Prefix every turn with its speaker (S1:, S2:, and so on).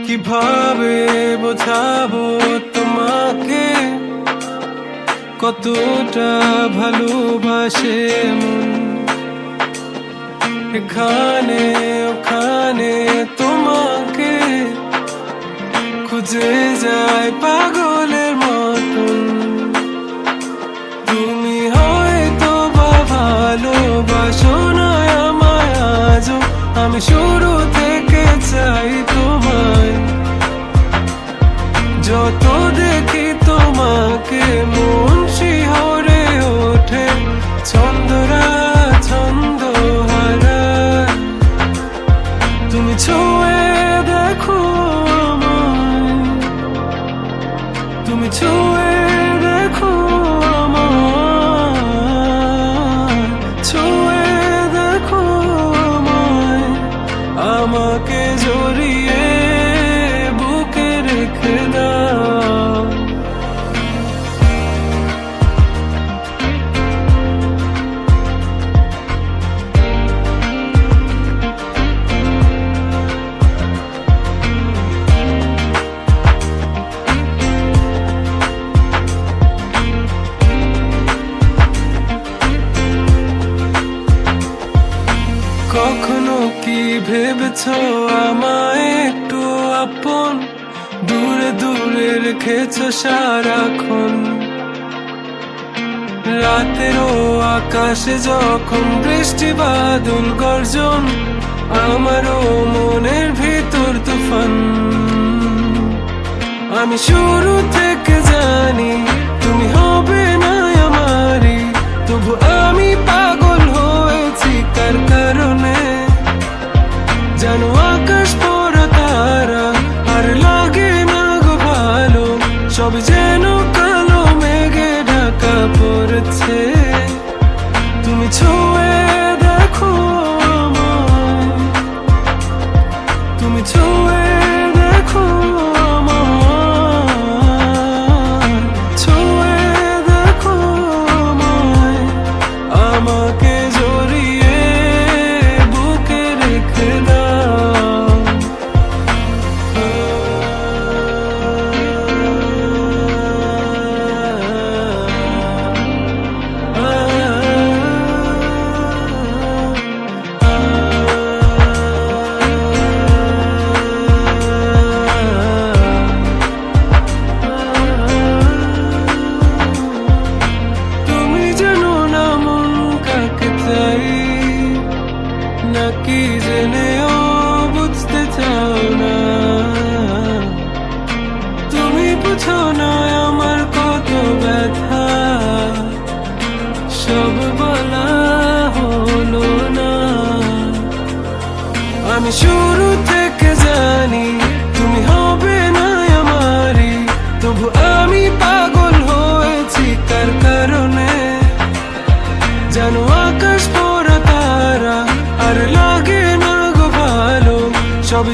S1: কিভাবে বোঝাবো তোমাকে কতটা ভালোবাসে মন। এখানে ওখানে তোমাকে খুঁজে যায় পাগলের মতন। তুমি হয়তো বা ভালোবাসো না আমায় আজও, আমি শুরু থেকে চাই তোমায়। যত দেখি তোমাকে মন শিহরে ওঠে, ছন্দরা ছন্দ হারায়। তুমি ছুঁয়ে দেখো আমায়, তুমি ছুঁয়ে দেখো আমায়, ছুঁয়ে দেখো আমায়। আমাকে জড়িয়ে বুকে রেখে দাও। কখনো কি ভেবেছো আমায় একটু আপন, দূরে দূরে রেখেছো সারাক্ষণ। রাতেরও আকাশে যখন বৃষ্টি বাদল গর্জন, আমারও মনের ভিতর তুফান। আমি শুরু থেকে জানি তুমি হবে না আমারই, তবু আমি পাগল হয়েছি কার কারণে। জানো আকাশ পড়া তারা আর লাগে না গো ভালো, সব যেন কালো মেঘে ঢাকা পড়েছে। তুমি ছুঁয়ে দেখো আমায়, তুমি ছুঁয়ে দেখো আমায়, ছুঁয়ে দেখো আমায়। আমাকে জড়িয়ে বুকে রেখে দাও। তুমি জানো না মন কাকে চাই, নাকি জেনেও বুঝতে চাও না। তুমি বুঝো না আমার কত ব্যথা, সব বলা হলো না। আমি শুরু থেকে জানি তুমি হবে না আমারই, তবু আমি পাগল হয়েছি কার কারণে। জানো আকাশ পড়া তারা আর লাগে না গো ভালো, সব